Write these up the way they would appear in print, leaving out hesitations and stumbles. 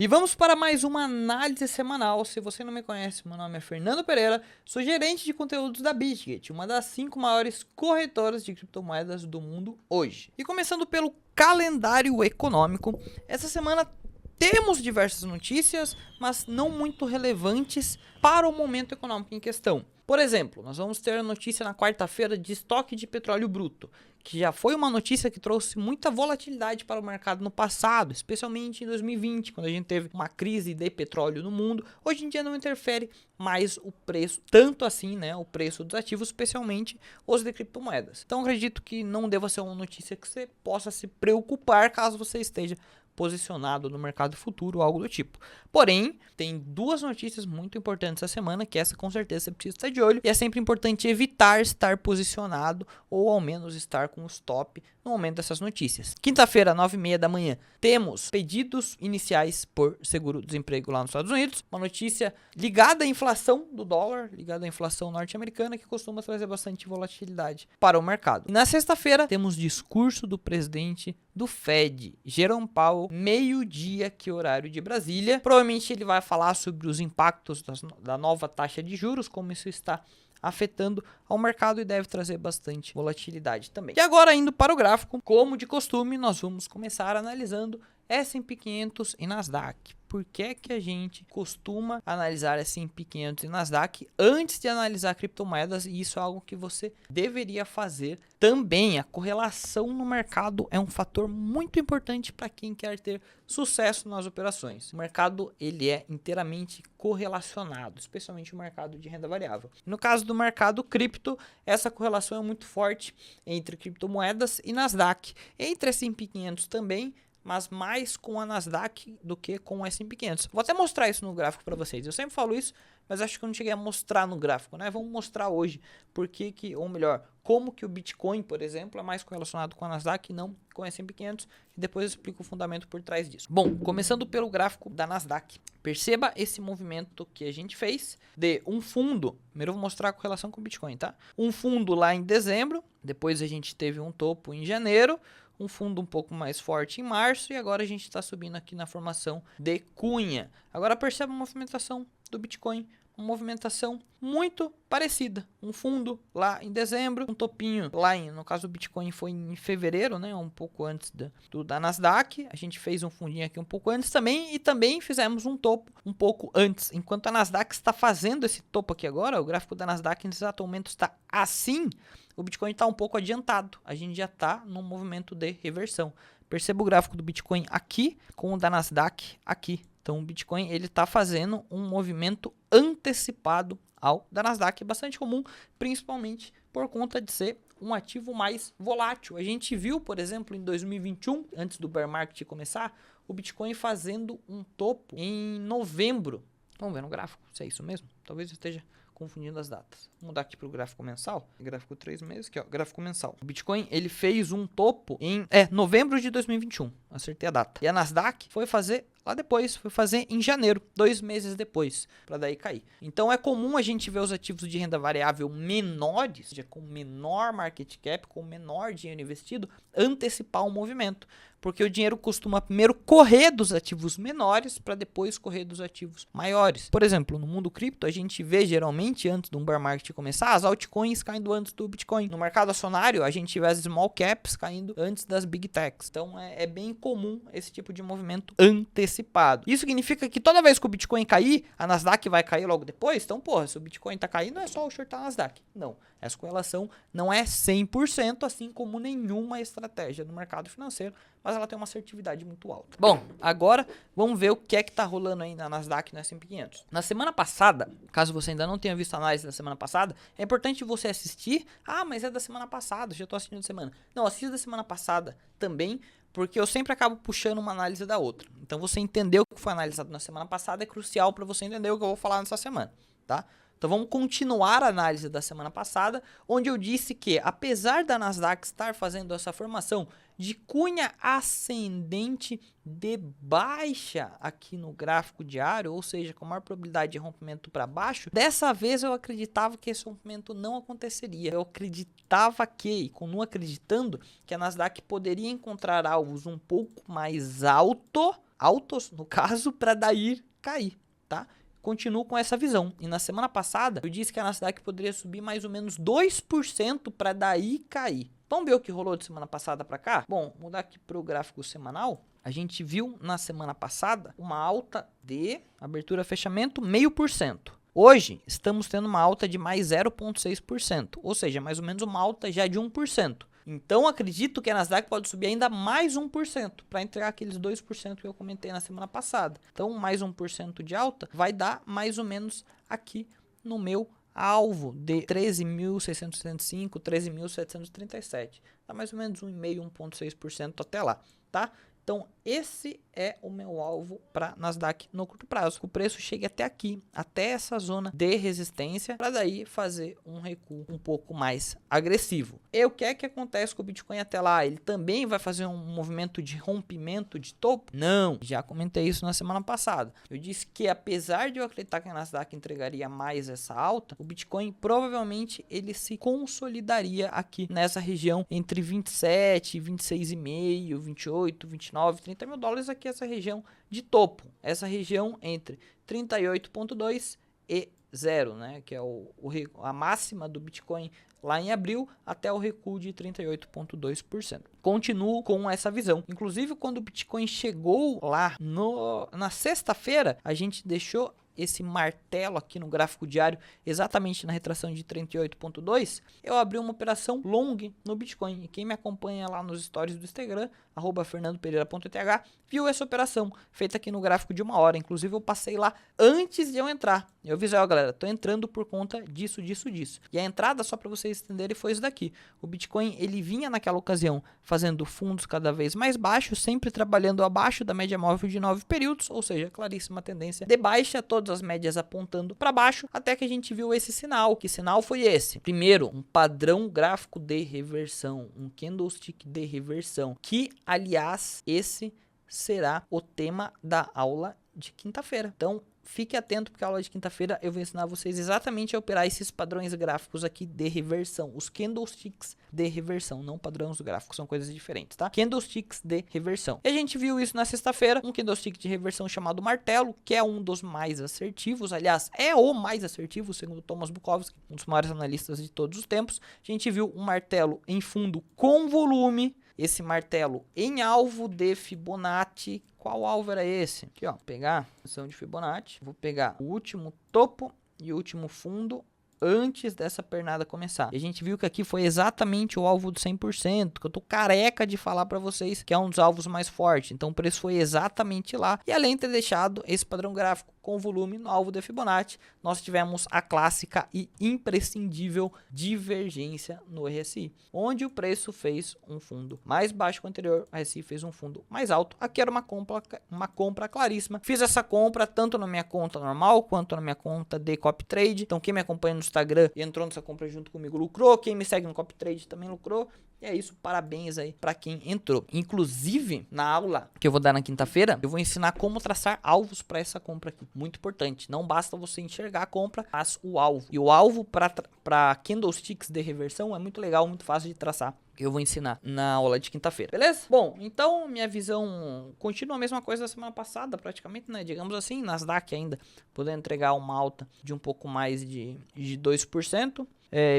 E vamos para mais uma análise semanal. Se você não me conhece, meu nome é Fernando Pereira, sou gerente de conteúdos da Bitget, uma das 5 maiores corretoras de criptomoedas do mundo hoje. E começando pelo calendário econômico, essa semana temos diversas notícias, mas não muito relevantes para o momento econômico em questão. Por exemplo, nós vamos ter a notícia na quarta-feira de estoque de petróleo bruto, que já foi uma notícia que trouxe muita volatilidade para o mercado no passado, especialmente em 2020, quando a gente teve uma crise de petróleo no mundo. Hoje em dia não interfere mais o preço, tanto assim, né, o preço dos ativos, especialmente os de criptomoedas. Então acredito que não deva ser uma notícia que você possa se preocupar caso você esteja posicionado no mercado futuro ou algo do tipo. Porém, tem duas notícias muito importantes essa semana, que essa com certeza você precisa estar de olho, e é sempre importante evitar estar posicionado ou ao menos estar com o stop no momento dessas notícias. Quinta-feira, 9h30 da manhã, temos pedidos iniciais por seguro-desemprego lá nos Estados Unidos, uma notícia ligada à inflação do dólar, ligada à inflação norte-americana, que costuma trazer bastante volatilidade para o mercado. E na sexta-feira, temos discurso do presidente do Fed, Jerome Powell, meio-dia, que horário de Brasília. Provavelmente ele vai falar sobre os impactos da nova taxa de juros, como isso está afetando ao mercado e deve trazer bastante volatilidade também. E agora, indo para o gráfico, como de costume, nós vamos começar analisando S&P 500 e Nasdaq. Por que que a gente costuma analisar S&P 500 e Nasdaq antes de analisar criptomoedas? E isso é algo que você deveria fazer também. A correlação no mercado é um fator muito importante para quem quer ter sucesso nas operações. O mercado ele é inteiramente correlacionado, especialmente o mercado de renda variável. No caso do mercado cripto, essa correlação é muito forte entre criptomoedas e Nasdaq. Entre S&P 500 também, mas mais com a Nasdaq do que com o S&P 500. Vou até mostrar isso no gráfico para vocês. Eu sempre falo isso, mas acho que eu não cheguei a mostrar no gráfico, né? Vamos mostrar hoje ou melhor, como que o Bitcoin, por exemplo, é mais correlacionado com a Nasdaq e não com o S&P 500, e depois eu explico o fundamento por trás disso. Bom, começando pelo gráfico da Nasdaq. Perceba esse movimento que a gente fez de um fundo. Primeiro eu vou mostrar a correlação com o Bitcoin, tá? Um fundo lá em dezembro, depois a gente teve um topo em janeiro, um fundo um pouco mais forte em março, e agora a gente está subindo aqui na formação de cunha. Agora perceba a movimentação do Bitcoin, uma movimentação muito parecida. Um fundo lá em dezembro, um topinho lá no caso do Bitcoin foi em fevereiro, né, um pouco antes da Nasdaq. A gente fez um fundinho aqui um pouco antes também, e também fizemos um topo um pouco antes. Enquanto a Nasdaq está fazendo esse topo aqui agora, o gráfico da Nasdaq nesse exato momento está assim, o Bitcoin está um pouco adiantado. A gente já está num movimento de reversão. Perceba o gráfico do Bitcoin aqui com o da Nasdaq aqui. Então o Bitcoin ele está fazendo um movimento antecipado ao da Nasdaq, bastante comum, principalmente por conta de ser um ativo mais volátil. A gente viu, por exemplo, em 2021, antes do bear market começar, o Bitcoin fazendo um topo em novembro. Vamos ver no gráfico se é isso mesmo. Talvez eu esteja confundindo as datas. Vou mudar aqui para o gráfico mensal. Gráfico 3 meses, aqui ó, gráfico mensal. O Bitcoin, ele fez um topo em novembro de 2021. Acertei a data. E a Nasdaq foi fazer lá depois, foi fazer em janeiro, 2 meses depois, para daí cair. Então é comum a gente ver os ativos de renda variável menores, ou seja, com menor market cap, com menor dinheiro investido, antecipar um movimento. Porque o dinheiro costuma primeiro correr dos ativos menores para depois correr dos ativos maiores. Por exemplo, no mundo cripto, a gente vê geralmente, antes de um bear market começar, as altcoins caindo antes do Bitcoin. No mercado acionário, a gente vê as small caps caindo antes das big techs. Então é bem comum esse tipo de movimento antecipado. Isso significa que toda vez que o Bitcoin cair, a Nasdaq vai cair logo depois? Então, porra, se o Bitcoin tá caindo, não é só o shortar a Nasdaq. Não. Essa correlação não é 100%, assim como nenhuma estratégia no mercado financeiro, mas ela tem uma assertividade muito alta. Bom, agora vamos ver o que é que tá rolando aí na Nasdaq e no S&P 500. Na semana passada, caso você ainda não tenha visto a análise da semana passada, é importante você assistir. Ah, mas é da semana passada, já tô assistindo da semana. Não, assista da semana passada também, porque eu sempre acabo puxando uma análise da outra. Então você entender o que foi analisado na semana passada é crucial para você entender o que eu vou falar nessa semana, tá? Então vamos continuar a análise da semana passada, onde eu disse que, apesar da Nasdaq estar fazendo essa formação de cunha ascendente de baixa aqui no gráfico diário, ou seja, com maior probabilidade de rompimento para baixo, dessa vez eu acreditava que esse rompimento não aconteceria. Eu acreditava que, e continuo acreditando, que a Nasdaq poderia encontrar alvos um pouco mais alto, altos, no caso, para daí cair, tá? Continuo com essa visão. E na semana passada, eu disse que a Nasdaq poderia subir mais ou menos 2% para daí cair. Vamos ver o que rolou de semana passada para cá? Bom, mudar aqui para o gráfico semanal. A gente viu na semana passada uma alta de abertura fechamento 0,5%. Hoje, estamos tendo uma alta de mais 0,6%, ou seja, mais ou menos uma alta já de 1%. Então, acredito que a Nasdaq pode subir ainda mais 1% para entregar aqueles 2% que eu comentei na semana passada. Então, mais 1% de alta vai dar mais ou menos aqui no meu alvo de 13.665, 13.737. Dá mais ou menos 1,5%, 1,6% até lá, tá? Então, esse é o meu alvo para Nasdaq no curto prazo. O preço chegue até aqui, até essa zona de resistência, para daí fazer um recuo um pouco mais agressivo. E o que é que acontece com o Bitcoin até lá? Ele também vai fazer um movimento de rompimento de topo? Não, já comentei isso na semana passada. Eu disse que apesar de eu acreditar que a Nasdaq entregaria mais essa alta, o Bitcoin provavelmente ele se consolidaria aqui nessa região entre 27, 26,5, 28, 29, 30 mil dólares aqui, essa região de topo, essa região entre 38,2 e 0, né, que é a máxima do Bitcoin lá em abril até o recuo de 38,2%. Continuo com essa visão. Inclusive, quando o Bitcoin chegou lá na sexta-feira, a gente deixou esse martelo aqui no gráfico diário, exatamente na retração de 38,2, eu abri uma operação long no Bitcoin. E quem me acompanha lá nos stories do Instagram, @fernandopereira.eth, viu essa operação feita aqui no gráfico de 1 hora. Inclusive, eu passei lá antes de eu entrar. Eu avisei, ó, galera, tô entrando por conta disso. E a entrada, só para vocês entenderem, foi isso daqui. O Bitcoin, ele vinha naquela ocasião fazendo fundos cada vez mais baixos, sempre trabalhando abaixo da média móvel de 9 períodos, ou seja, claríssima tendência de baixa, todas as médias apontando para baixo, até que a gente viu esse sinal. Que sinal foi esse? Primeiro, um padrão gráfico de reversão, um candlestick de reversão, que, aliás, esse será o tema da aula de quinta-feira. Então, fique atento, porque a aula de quinta-feira eu vou ensinar vocês exatamente a operar esses padrões gráficos aqui de reversão. Os candlesticks de reversão, não padrões gráficos, são coisas diferentes, tá? Candlesticks de reversão. E a gente viu isso na sexta-feira, um candlestick de reversão chamado martelo, que é um dos mais assertivos, aliás, é o mais assertivo, segundo Thomas Bukowski, um dos maiores analistas de todos os tempos. A gente viu um martelo em fundo com volume, esse martelo em alvo de Fibonacci. Qual alvo era esse? Aqui, ó, pegar a função de Fibonacci, vou pegar o último topo e o último fundo antes dessa pernada começar. E a gente viu que aqui foi exatamente o alvo do 100%, que eu tô careca de falar para vocês que é um dos alvos mais fortes. Então o preço foi exatamente lá. E além de ter deixado esse padrão gráfico com volume no alvo de Fibonacci, nós tivemos a clássica e imprescindível divergência no RSI, onde o preço fez um fundo mais baixo que o anterior, o RSI fez um fundo mais alto. Aqui era uma compra claríssima. Fiz essa compra tanto na minha conta normal quanto na minha conta de copy trade. Então quem me acompanha no Instagram e entrou nessa compra junto comigo lucrou, quem me segue no copy trade também lucrou. E é isso, parabéns aí para quem entrou. Inclusive, na aula que eu vou dar na quinta-feira, eu vou ensinar como traçar alvos para essa compra aqui. Muito importante, não basta você enxergar a compra, mas o alvo. E o alvo para candlesticks de reversão é muito legal, muito fácil de traçar. Eu vou ensinar na aula de quinta-feira, beleza? Bom, então minha visão continua a mesma coisa da semana passada, praticamente, né? Digamos assim, Nasdaq ainda podendo entregar uma alta de um pouco mais de 2%.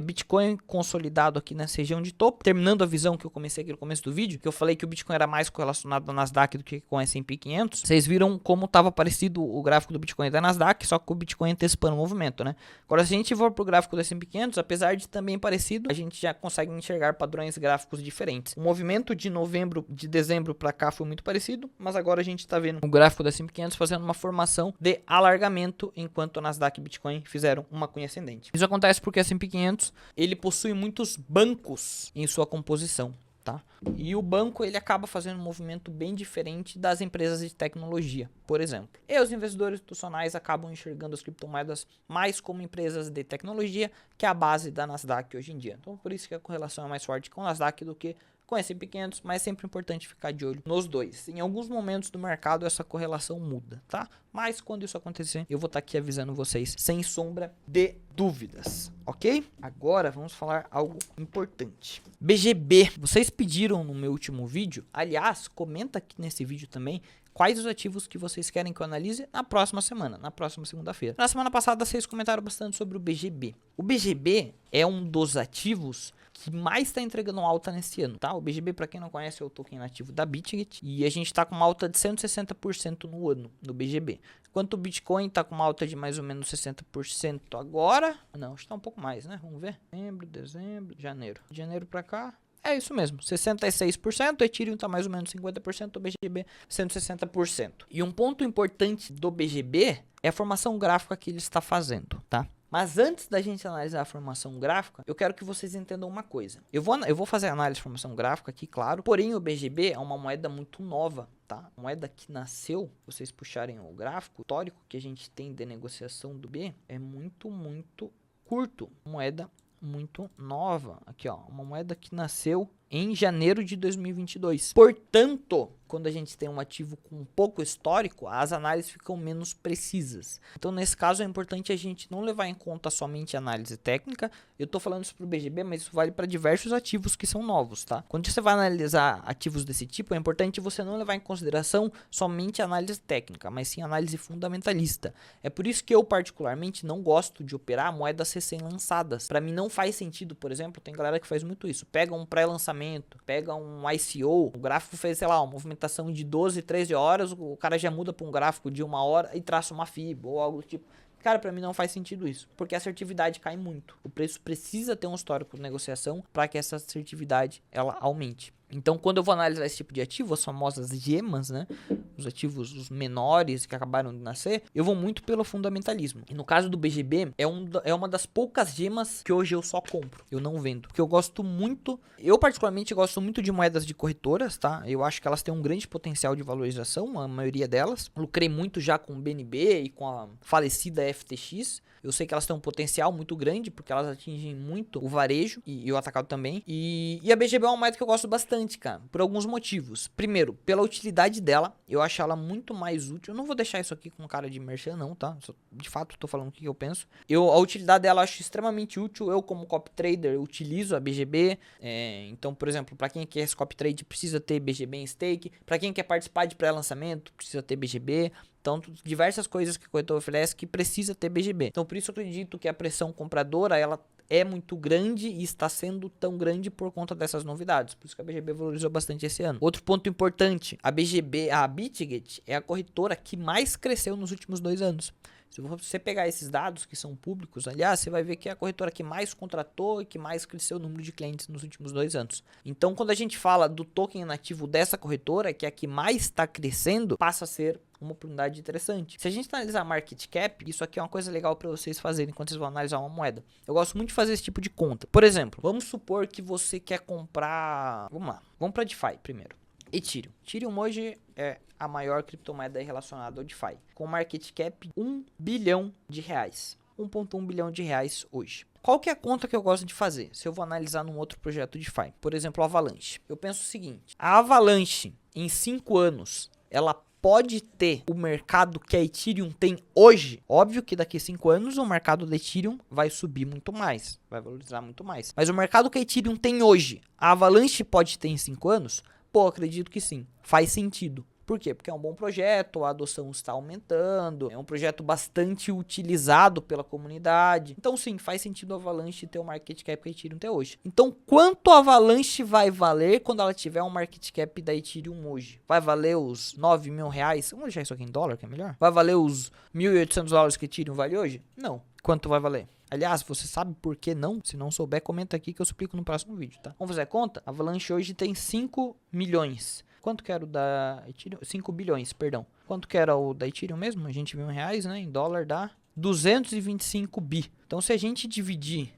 Bitcoin consolidado aqui nessa região de topo, terminando a visão que eu comecei aqui no começo do vídeo, que eu falei que o Bitcoin era mais correlacionado ao Nasdaq do que com o S&P 500. Vocês viram como estava parecido o gráfico do Bitcoin e da Nasdaq, só que o Bitcoin antecipando o movimento, né? Agora, se a gente for pro gráfico do S&P 500, apesar de também parecido, a gente já consegue enxergar padrões gráficos diferentes. O movimento de dezembro para cá foi muito parecido, mas agora a gente está vendo o gráfico do S&P 500 fazendo uma formação de alargamento, enquanto o Nasdaq e o Bitcoin fizeram uma cunha ascendente. Isso acontece porque o S&P 500 ele possui muitos bancos em sua composição, tá? E o banco ele acaba fazendo um movimento bem diferente das empresas de tecnologia, por exemplo. E os investidores institucionais acabam enxergando as criptomoedas mais como empresas de tecnologia, que é a base da Nasdaq hoje em dia. Então por isso que a correlação é mais forte com o Nasdaq do que com S&P 500, mas é sempre importante ficar de olho nos dois. Em alguns momentos do mercado essa correlação muda, tá? Mas quando isso acontecer, eu vou estar aqui avisando vocês sem sombra de dúvidas, ok? Agora vamos falar algo importante. BGB, vocês pediram no meu último vídeo, aliás, comenta aqui nesse vídeo também quais os ativos que vocês querem que eu analise na próxima semana, na próxima segunda-feira. Na semana passada vocês comentaram bastante sobre o BGB. O BGB é um dos ativos que mais está entregando alta nesse ano, tá? O BGB, para quem não conhece, é o token nativo da Bitget e a gente está com uma alta de 160% no ano no BGB. Enquanto o Bitcoin está com uma alta de mais ou menos 60% agora. Não, está um pouco mais, né? Vamos ver. Dezembro, janeiro. De janeiro para cá. É isso mesmo, 66%, o Ethereum está mais ou menos 50%, o BGB 160%. E um ponto importante do BGB é a formação gráfica que ele está fazendo, tá? Mas antes da gente analisar a formação gráfica, eu quero que vocês entendam uma coisa. Eu vou fazer a análise de formação gráfica aqui, claro, porém o BGB é uma moeda muito nova, tá? Uma moeda que nasceu, se vocês puxarem o gráfico, o histórico que a gente tem de negociação do B é muito curto. Moeda muito nova. Aqui, ó, uma moeda que nasceu em janeiro de 2022. Portanto, quando a gente tem um ativo com pouco histórico, as análises ficam menos precisas. Então, nesse caso, é importante a gente não levar em conta somente a análise técnica. Eu tô falando isso pro BGB, mas isso vale para diversos ativos que são novos, tá? Quando você vai analisar ativos desse tipo, é importante você não levar em consideração somente a análise técnica, mas sim a análise fundamentalista. É por isso que eu, particularmente, não gosto de operar moedas recém-lançadas. Para mim, não faz sentido, por exemplo, tem galera que faz muito isso. Pega um pré-lançamento, pega um ICO, o gráfico fez, sei lá, uma movimentação de 12, 13 horas, o cara já muda para um gráfico de 1 hora e traça uma FIBA ou algo do tipo. Cara, para mim não faz sentido isso, porque a assertividade cai muito. O preço precisa ter um histórico de negociação para que essa assertividade ela aumente. Então, quando eu vou analisar esse tipo de ativo, as famosas gemas, né, os ativos os menores que acabaram de nascer, eu vou muito pelo fundamentalismo. E no caso do BGB, é uma das poucas gemas que hoje eu só compro, eu não vendo. Porque eu particularmente gosto muito de moedas de corretoras, tá? Eu acho que elas têm um grande potencial de valorização, a maioria delas. Lucrei muito já com o BNB e com a falecida FTX. Eu sei que elas têm um potencial muito grande, porque elas atingem muito o varejo e o atacado também. E a BGB é uma moeda que eu gosto bastante, cara, por alguns motivos. Primeiro, pela utilidade dela, eu acho ela muito mais útil. Eu não vou deixar isso aqui com cara de merchan, não, tá? De fato, tô falando o que eu penso. A utilidade dela eu acho extremamente útil. Eu, como copy trader, utilizo a BGB. Então, por exemplo, para quem quer esse copy trade, precisa ter BGB em stake. Para quem quer participar de pré-lançamento, precisa ter BGB. Então, diversas coisas que o corretor oferece que precisa ter BGB. Então, por isso eu acredito que a pressão compradora, ela é muito grande e está sendo tão grande por conta dessas novidades. Por isso que a BGB valorizou bastante esse ano. Outro ponto importante, a Bitget é a corretora que mais cresceu nos últimos 2 anos. Se você pegar esses dados que são públicos, aliás, você vai ver que é a corretora que mais contratou e que mais cresceu o número de clientes nos últimos 2 anos. Então, quando a gente fala do token nativo dessa corretora, que é a que mais está crescendo, passa a ser uma oportunidade interessante. Se a gente analisar market cap, isso aqui é uma coisa legal para vocês fazerem enquanto vocês vão analisar uma moeda. Eu gosto muito de fazer esse tipo de conta. Por exemplo, vamos supor que você quer comprar... Vamos lá, vamos para DeFi primeiro. Ethereum. Ethereum hoje é a maior criptomoeda relacionada ao DeFi, com market cap 1 bilhão de reais. 1,1 bilhão de reais hoje. Qual que é a conta que eu gosto de fazer? Se eu vou analisar num outro projeto DeFi, por exemplo, a Avalanche. Eu penso o seguinte, a Avalanche em 5 anos, ela pode ter o mercado que a Ethereum tem hoje. Óbvio que daqui a 5 anos o mercado da Ethereum vai subir muito mais, vai valorizar muito mais. Mas o mercado que a Ethereum tem hoje, a Avalanche pode ter em 5 anos? Pô, acredito que sim. Faz sentido. Por quê? Porque é um bom projeto, a adoção está aumentando, é um projeto bastante utilizado pela comunidade. Então sim, faz sentido a Avalanche ter o market cap que a Ethereum tem hoje. Então quanto a Avalanche vai valer quando ela tiver um market cap da Ethereum hoje? Vai valer os 9 mil reais? Vamos deixar isso aqui em dólar, que é melhor? Vai valer os 1.800 dólares que a Ethereum vale hoje? Não. Quanto vai valer? Aliás, você sabe por que não? Se não souber, comenta aqui que eu explico no próximo vídeo, tá? Vamos fazer a conta? A Avalanche hoje tem 5 milhões. Quanto que era o da Ethereum? 5 bilhões, perdão. Quanto que era o da Ethereum mesmo? A gente viu em reais, né? Em dólar dá 225 bi. Então, se a gente dividir,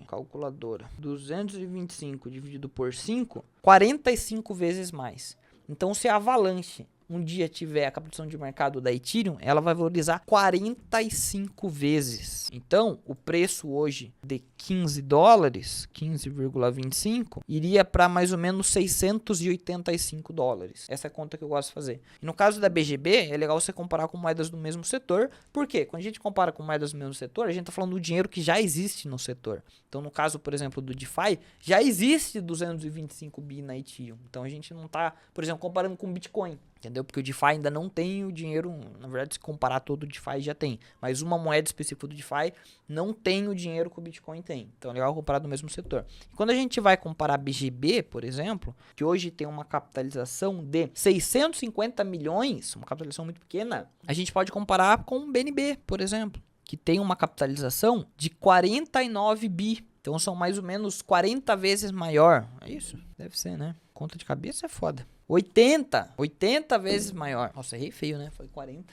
calculadora, 225 dividido por 5, 45 vezes mais. Então, se a Avalanche um dia tiver a capitalização de mercado da Ethereum, ela vai valorizar 45 vezes. Então, o preço hoje de 15 dólares, 15,25, iria para mais ou menos 685 dólares. Essa é a conta que eu gosto de fazer. E no caso da BGB, é legal você comparar com moedas do mesmo setor. Por quê? Quando a gente compara com moedas do mesmo setor, a gente está falando do dinheiro que já existe no setor. Então, no caso, por exemplo, do DeFi, já existe 225 bi na Ethereum. Então, a gente não está, por exemplo, comparando com Bitcoin. Entendeu? Porque o DeFi ainda não tem o dinheiro, na verdade, se comparar todo o DeFi já tem. Mas uma moeda específica do DeFi não tem o dinheiro que o Bitcoin tem. Então é legal comparar do mesmo setor. E quando a gente vai comparar BGB, por exemplo, que hoje tem uma capitalização de 650 milhões, uma capitalização muito pequena, a gente pode comparar com o BNB, por exemplo, que tem uma capitalização de 49 bi. Então são mais ou menos 40 vezes maior. É isso? Deve ser, né? Conta de cabeça é foda. 80 vezes maior. Nossa, errei feio, né? Foi 40.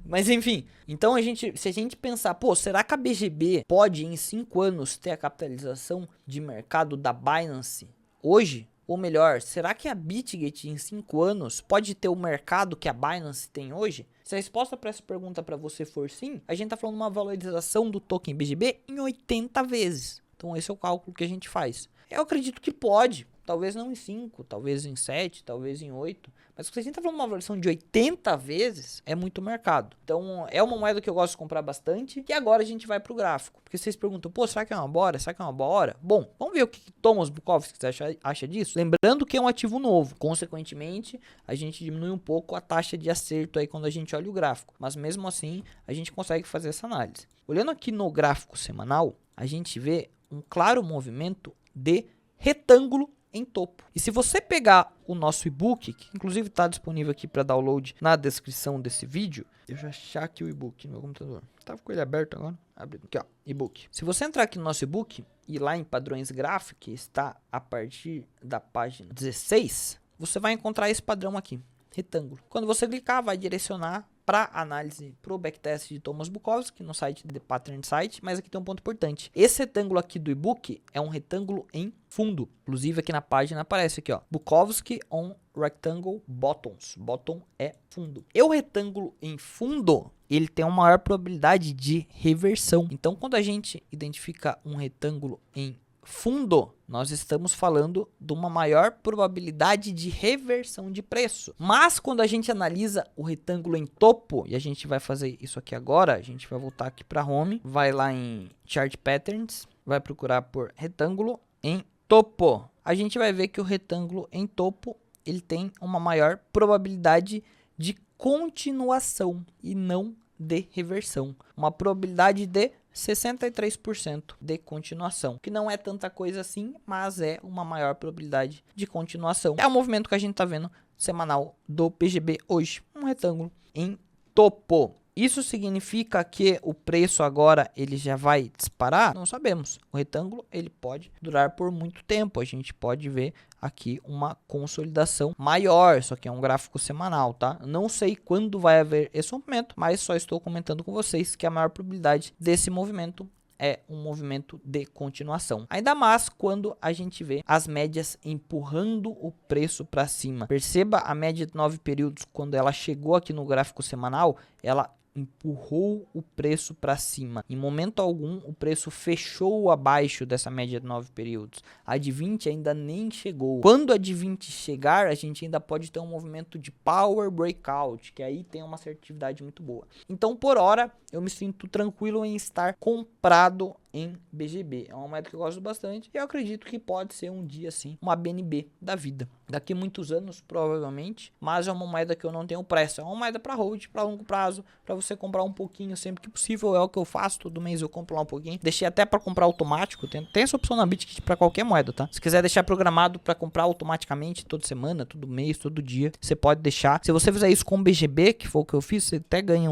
Mas enfim, então se a gente pensar, pô, será que a BGB pode em 5 anos ter a capitalização de mercado da Binance hoje? Ou melhor, será que a Bitget em 5 anos pode ter o mercado que a Binance tem hoje? Se a resposta para essa pergunta para você for sim, a gente tá falando de uma valorização do token BGB em 80 vezes. Então esse é o cálculo que a gente faz. Eu acredito que pode. Talvez não em 5, talvez em 7, talvez em 8. Mas se a gente tá falando de uma valorização de 80 vezes, é muito mercado. Então, é uma moeda que eu gosto de comprar bastante. E agora a gente vai pro gráfico. Porque vocês perguntam, pô, será que é uma bora? Será que é uma boa hora? Bom, vamos ver o que Thomas Bukowski acha disso. Lembrando que é um ativo novo. Consequentemente, a gente diminui um pouco a taxa de acerto aí quando a gente olha o gráfico. Mas mesmo assim, a gente consegue fazer essa análise. Olhando aqui no gráfico semanal, a gente vê um claro movimento de retângulo em topo. E se você pegar o nosso e-book, que inclusive está disponível aqui para download na descrição desse vídeo, deixa eu achar aqui o e-book no meu computador. Tava com ele aberto agora. Abrindo aqui, ó, e-book. Se você entrar aqui no nosso e-book e lá em padrões gráficos, que está a partir da página 16, você vai encontrar esse padrão aqui, retângulo. Quando você clicar, vai direcionar para análise para o backtest de Thomas Bukowski no site The Pattern Site, mas aqui tem um ponto importante. Esse retângulo aqui do e-book é um retângulo em fundo. Inclusive aqui na página aparece aqui, ó, Bukowski on Rectangle Bottoms. Bottom é fundo. E o retângulo em fundo, ele tem uma maior probabilidade de reversão. Então, quando a gente identifica um retângulo em fundo, nós estamos falando de uma maior probabilidade de reversão de preço. Mas quando a gente analisa o retângulo em topo, e a gente vai fazer isso aqui agora, a gente vai voltar aqui para Home, vai lá em Chart Patterns, vai procurar por retângulo em topo. A gente vai ver que o retângulo em topo, ele tem uma maior probabilidade de continuação e não de reversão. Uma probabilidade de 63% de continuação, que não é tanta coisa assim, mas é uma maior probabilidade de continuação. É o movimento que a gente está vendo semanal do PGB hoje, um retângulo em topo. Isso significa que o preço agora ele já vai disparar? Não sabemos. O retângulo ele pode durar por muito tempo. A gente pode ver aqui uma consolidação maior. Isso aqui é um gráfico semanal, tá? Não sei quando vai haver esse movimento, mas só estou comentando com vocês que a maior probabilidade desse movimento é um movimento de continuação. Ainda mais quando a gente vê as médias empurrando o preço para cima. Perceba a média de 9 períodos, quando ela chegou aqui no gráfico semanal, ela empurrou o preço para cima. Em momento algum, o preço fechou abaixo dessa média de 9 períodos. A de 20 ainda nem chegou. Quando a de 20 chegar, a gente ainda pode ter um movimento de power breakout, que aí tem uma assertividade muito boa. Então, por hora, eu me sinto tranquilo em estar comprado em BGB. É uma moeda que eu gosto bastante e eu acredito que pode ser um dia assim uma BNB da vida. Daqui muitos anos, provavelmente, mas é uma moeda que eu não tenho pressa. É uma moeda para hold, para longo prazo, para você comprar um pouquinho sempre que possível. É o que eu faço, todo mês eu compro lá um pouquinho. Deixei até para comprar automático, tem essa opção na Bitget para qualquer moeda, tá? Se quiser deixar programado para comprar automaticamente toda semana, todo mês, todo dia, você pode deixar. Se você fizer isso com BGB, que foi o que eu fiz, você até ganha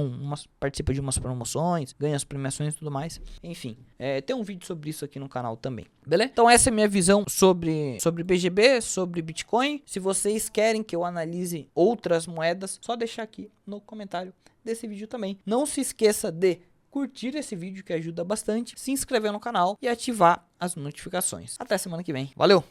participa de umas promoções, ganha as premiações e tudo mais. Enfim, tem um vídeo sobre isso aqui no canal também, beleza? Então essa é a minha visão sobre BGB, sobre Bitcoin. Se vocês querem que eu analise outras moedas, só deixar aqui no comentário desse vídeo também. Não se esqueça de curtir esse vídeo que ajuda bastante, se inscrever no canal e ativar as notificações. Até semana que vem. Valeu!